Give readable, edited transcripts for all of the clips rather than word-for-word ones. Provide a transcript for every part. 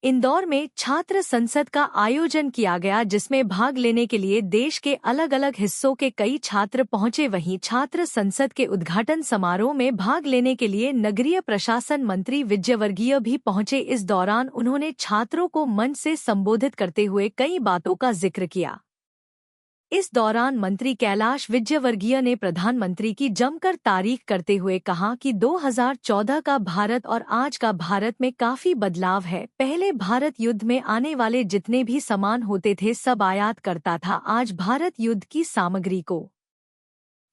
इंदौर में छात्र संसद का आयोजन किया गया, जिसमें भाग लेने के लिए देश के अलग अलग हिस्सों के कई छात्र पहुंचे। वहीं छात्र संसद के उद्घाटन समारोह में भाग लेने के लिए नगरीय प्रशासन मंत्री विजयवर्गीय भी पहुंचे। इस दौरान उन्होंने छात्रों को मंच से संबोधित करते हुए कई बातों का जिक्र किया। इस दौरान मंत्री कैलाश विजयवर्गीय ने प्रधानमंत्री की जमकर तारीफ करते हुए कहा कि 2014 का भारत और आज का भारत में काफी बदलाव है। पहले भारत युद्ध में आने वाले जितने भी सामान होते थे सब आयात करता था। आज भारत युद्ध की सामग्री को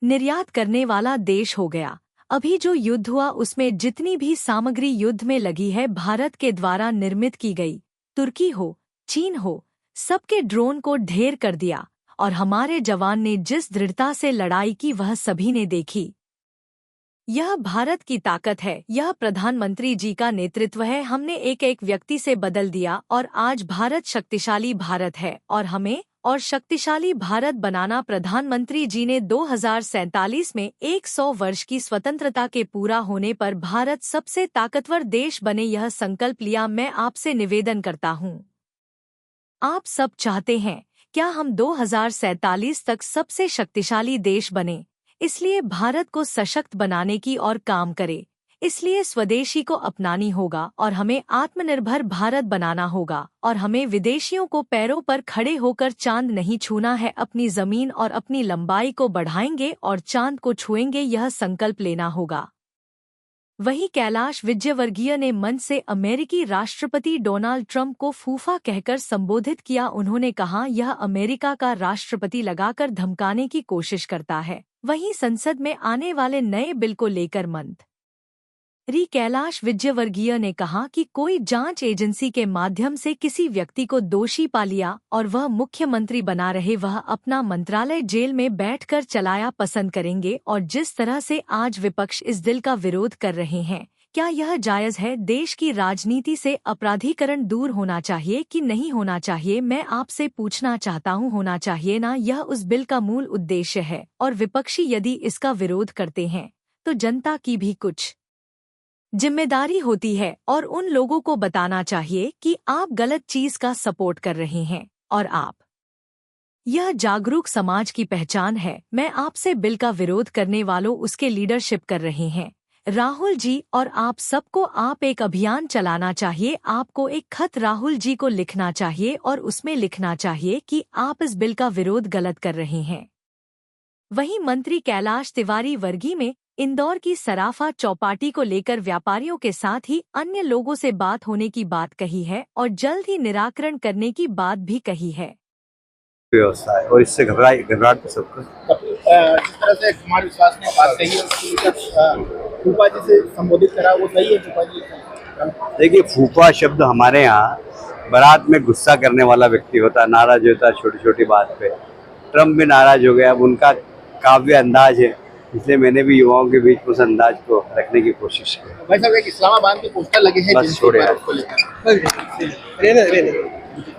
निर्यात करने वाला देश हो गया। अभी जो युद्ध हुआ उसमें जितनी भी सामग्री युद्ध में लगी है भारत के द्वारा निर्मित की गई। तुर्की हो, चीन हो, सबके ड्रोन को ढेर कर दिया और हमारे जवान ने जिस दृढ़ता से लड़ाई की वह सभी ने देखी। यह भारत की ताकत है, यह प्रधानमंत्री जी का नेतृत्व है। हमने एक एक व्यक्ति से बदल दिया और आज भारत शक्तिशाली भारत है और हमें और शक्तिशाली भारत बनाना। प्रधानमंत्री जी ने 2047 में 100 वर्ष की स्वतंत्रता के पूरा होने पर भारत सबसे ताकतवर देश बने यह संकल्प लिया। मैं आपसे निवेदन करता हूँ, आप सब चाहते हैं क्या हम 2047 तक सबसे शक्तिशाली देश बने? इसलिए भारत को सशक्त बनाने की और काम करे। इसलिए स्वदेशी को अपनानी होगा और हमें आत्मनिर्भर भारत बनाना होगा और हमें विदेशियों को पैरों पर खड़े होकर चांद नहीं छूना है। अपनी जमीन और अपनी लंबाई को बढ़ाएंगे और चांद को छुएंगे, यह संकल्प लेना होगा। वहीं कैलाश विजयवर्गीय ने मंच से अमेरिकी राष्ट्रपति डोनाल्ड ट्रंप को फूफा कहकर संबोधित किया। उन्होंने कहा यह अमेरिका का राष्ट्रपति लगाकर धमकाने की कोशिश करता है। वहीं संसद में आने वाले नए बिल को लेकर मंत्री कैलाश विजयवर्गीय ने कहा कि कोई जांच एजेंसी के माध्यम से किसी व्यक्ति को दोषी पा लिया और वह मुख्यमंत्री बना रहे, वह अपना मंत्रालय जेल में बैठकर चलाया पसंद करेंगे। और जिस तरह से आज विपक्ष इस बिल का विरोध कर रहे हैं, क्या यह जायज है? देश की राजनीति से अपराधीकरण दूर होना चाहिए कि नहीं होना चाहिए? मैं आपसे पूछना चाहता हूँ, होना चाहिए ना? यह उस बिल का मूल उद्देश्य है और विपक्षी यदि इसका विरोध करते हैं तो जनता की भी कुछ जिम्मेदारी होती है और उन लोगों को बताना चाहिए कि आप गलत चीज का सपोर्ट कर रहे हैं और आप यह जागरूक समाज की पहचान है। मैं आपसे बिल का विरोध करने वालों उसके लीडरशिप कर रहे हैं राहुल जी, और आप सबको आप एक अभियान चलाना चाहिए। आपको एक खत राहुल जी को लिखना चाहिए और उसमें लिखना चाहिए कि आप इस बिल का विरोध गलत कर रहे हैं। वहीं मंत्री कैलाश तिवारी वर्गीय में इंदौर की सराफा चौपाटी को लेकर व्यापारियों के साथ ही अन्य लोगों से बात होने की बात कही है और जल्द ही निराकरण करने की बात भी कही है। व्यवस्था है और इससे घबराहट सबको जिस तरह से कुमार विश्वास ने बात कही है, फूफा जी से संबोधित करा, वो सही है? फूफा जी, देखिए, फूफा शब्द हमारे यहाँ बारात में गुस्सा करने वाला व्यक्ति होता है, नाराज होता है छोटी छोटी बात पे। ट्रम्प भी नाराज हो गया। अब उनका काव्य अंदाज है, इसलिए मैंने भी युवाओं के बीच उस अंदाज को रखने की कोशिश की। भाई साहब, एक इस्लामाबाद के पोस्टर लगे हैं बस छोड़े।